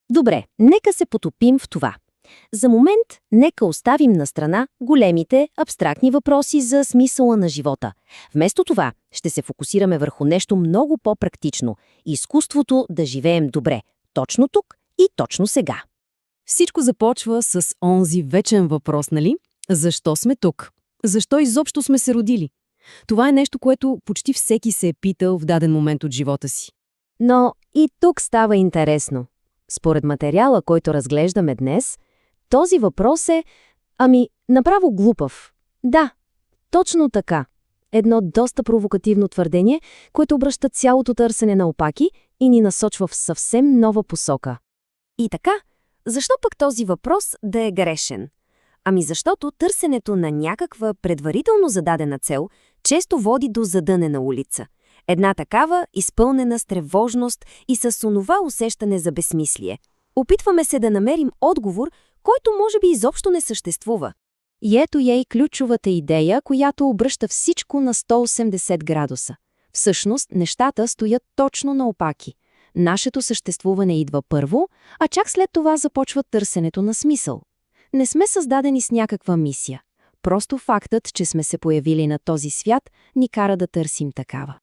Добре, нека се потопим в това. За момент, нека оставим на страна големите, абстрактни въпроси за смисъла на живота. Вместо това, ще се фокусираме върху нещо много по-практично – изкуството да живеем добре, точно тук и точно сега. Всичко започва с онзи вечен въпрос, нали? Защо сме тук? Защо изобщо сме се родили? Това е нещо, което почти всеки се е питал в даден момент от живота си. Но и тук става интересно. Според материала, който разглеждаме днес, този въпрос е, направо глупав. Да, точно така. Едно доста провокативно твърдение, което обръща цялото търсене на опаки и ни насочва в съвсем нова посока. И така, защо пък този въпрос да е грешен? Защото търсенето на някаква предварително зададена цел често води до задънена улица. Една такава, изпълнена с тревожност и с онова усещане за безсмислие. Опитваме се да намерим отговор, който може би изобщо не съществува. И ето я и ключовата идея, която обръща всичко на 180 градуса. Всъщност, нещата стоят точно наопаки. Нашето съществуване идва първо, а чак след това започва търсенето на смисъл. Не сме създадени с някаква мисия. Просто фактът, че сме се появили на този свят, ни кара да търсим такава.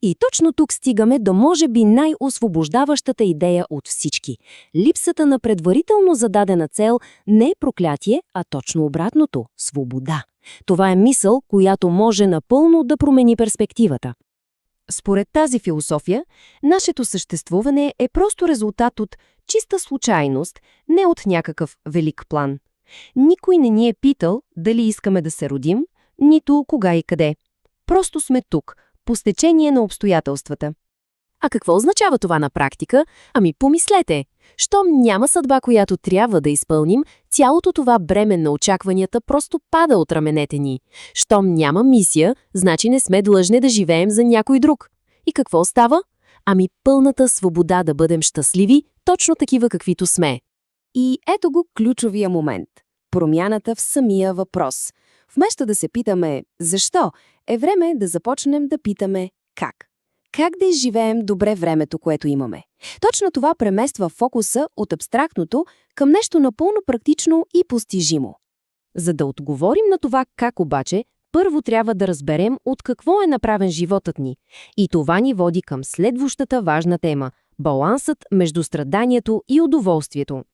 И точно тук стигаме до може би най-освобождаващата идея от всички. Липсата на предварително зададена цел не е проклятие, а точно обратното – свобода. Това е мисъл, която може напълно да промени перспективата. Според тази философия, нашето съществуване е просто резултат от чиста случайност, не от някакъв велик план. Никой не ни е питал дали искаме да се родим, нито кога и къде. Просто сме тук, по стечение на обстоятелствата. А какво означава това на практика? Помислете. Щом няма съдба, която трябва да изпълним, цялото това бреме на очакванията просто пада от раменете ни. Щом няма мисия, значи не сме длъжни да живеем за някой друг. И какво става? Пълната свобода да бъдем щастливи, точно такива каквито сме. И ето го ключовия момент. Промяната в самия въпрос. Вместо да се питаме «защо?», е време да започнем да питаме «как?». Как да изживеем добре времето, което имаме? Точно това премества фокуса от абстрактното към нещо напълно практично и постижимо. За да отговорим на това как обаче, първо трябва да разберем от какво е направен животът ни. И това ни води към следващата важна тема – балансът между страданието и удоволствието.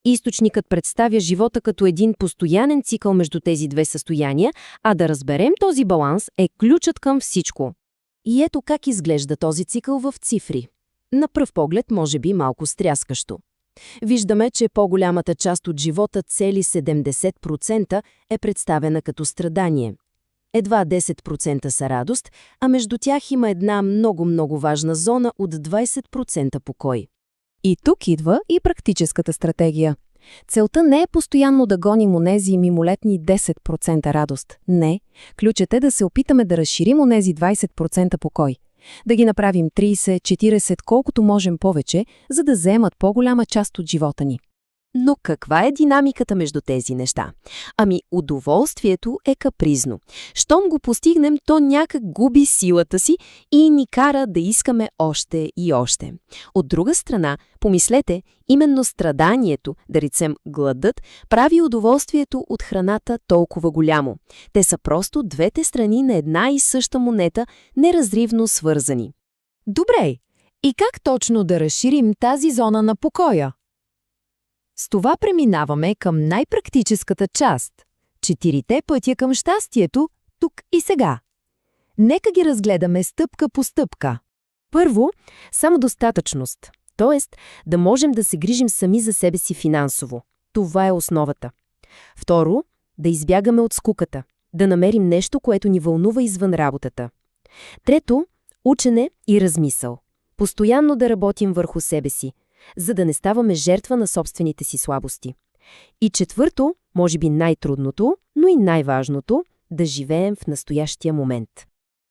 Източникът представя живота като един постоянен цикъл между тези две състояния, а да разберем този баланс е ключът към всичко. И ето как изглежда този цикъл в цифри. На пръв поглед може би малко стряскащо. Виждаме, че по-голямата част от живота, цели 70%, е представена като страдание. Едва 10% са радост, а между тях има една много важна зона от 20% покой. И тук идва и практическата стратегия. Целта не е постоянно да гоним онези мимолетни 10% радост. Не. Ключът е да се опитаме да разширим онези 20% покой. Да ги направим 30, 40, колкото можем повече, за да заемат по-голяма част от живота ни. Но каква е динамиката между тези неща? Удоволствието е капризно. Щом го постигнем, то някак губи силата си и ни кара да искаме още и още. От друга страна, помислете, именно страданието, да речем гладът, прави удоволствието от храната толкова голямо. Те са просто двете страни на една и съща монета, неразривно свързани. Добре, и как точно да разширим тази зона на покоя? С това преминаваме към най-практическата част – 4 пътя към щастието, тук и сега. Нека ги разгледаме стъпка по стъпка. Първо, самодостатъчност, т.е. да можем да се грижим сами за себе си финансово. Това е основата. Второ, да избягаме от скуката, да намерим нещо, което ни вълнува извън работата. Трето, учене и размисъл. Постоянно да работим върху себе си, за да не ставаме жертва на собствените си слабости. И четвърто, може би най-трудното, но и най-важното, да живеем в настоящия момент.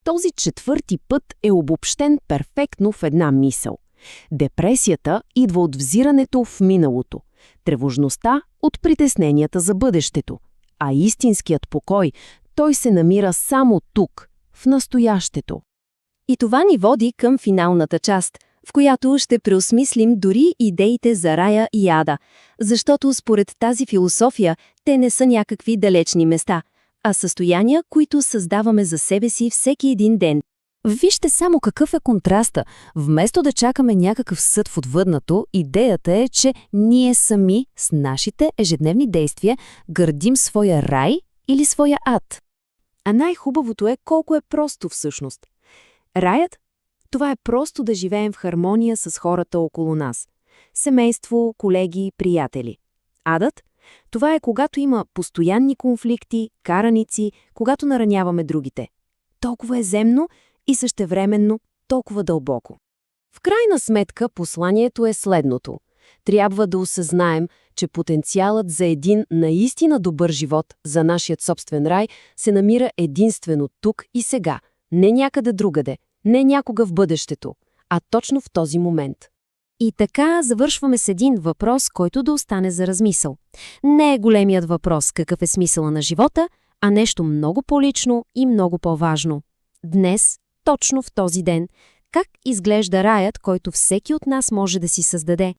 Този 4 път е обобщен перфектно в една мисъл. Депресията идва от взирането в миналото, тревожността от притесненията за бъдещето, а истинският покой, той се намира само тук, в настоящето. И това ни води към финалната част – в която ще преосмислим дори идеите за рая и ада, защото според тази философия те не са някакви далечни места, а състояния, които създаваме за себе си всеки един ден. Вижте само какъв е контраста. Вместо да чакаме някакъв съд в отвъднато, идеята е, че ние сами с нашите ежедневни действия градим своя рай или своя ад. А най-хубавото е колко е просто всъщност. Раят – това е просто да живеем в хармония с хората около нас. Семейство, колеги, приятели. Адът – това е когато има постоянни конфликти, караници, когато нараняваме другите. Толкова е земно и същевременно толкова дълбоко. В крайна сметка посланието е следното. Трябва да осъзнаем, че потенциалът за един наистина добър живот за нашият собствен рай се намира единствено тук и сега, не някъде другаде, не някога в бъдещето, а точно в този момент. И така завършваме с един въпрос, който да остане за размисъл. Не е големият въпрос какъв е смисъла на живота, а нещо много по-лично и много по-важно. Днес, точно в този ден, как изглежда раят, който всеки от нас може да си създаде?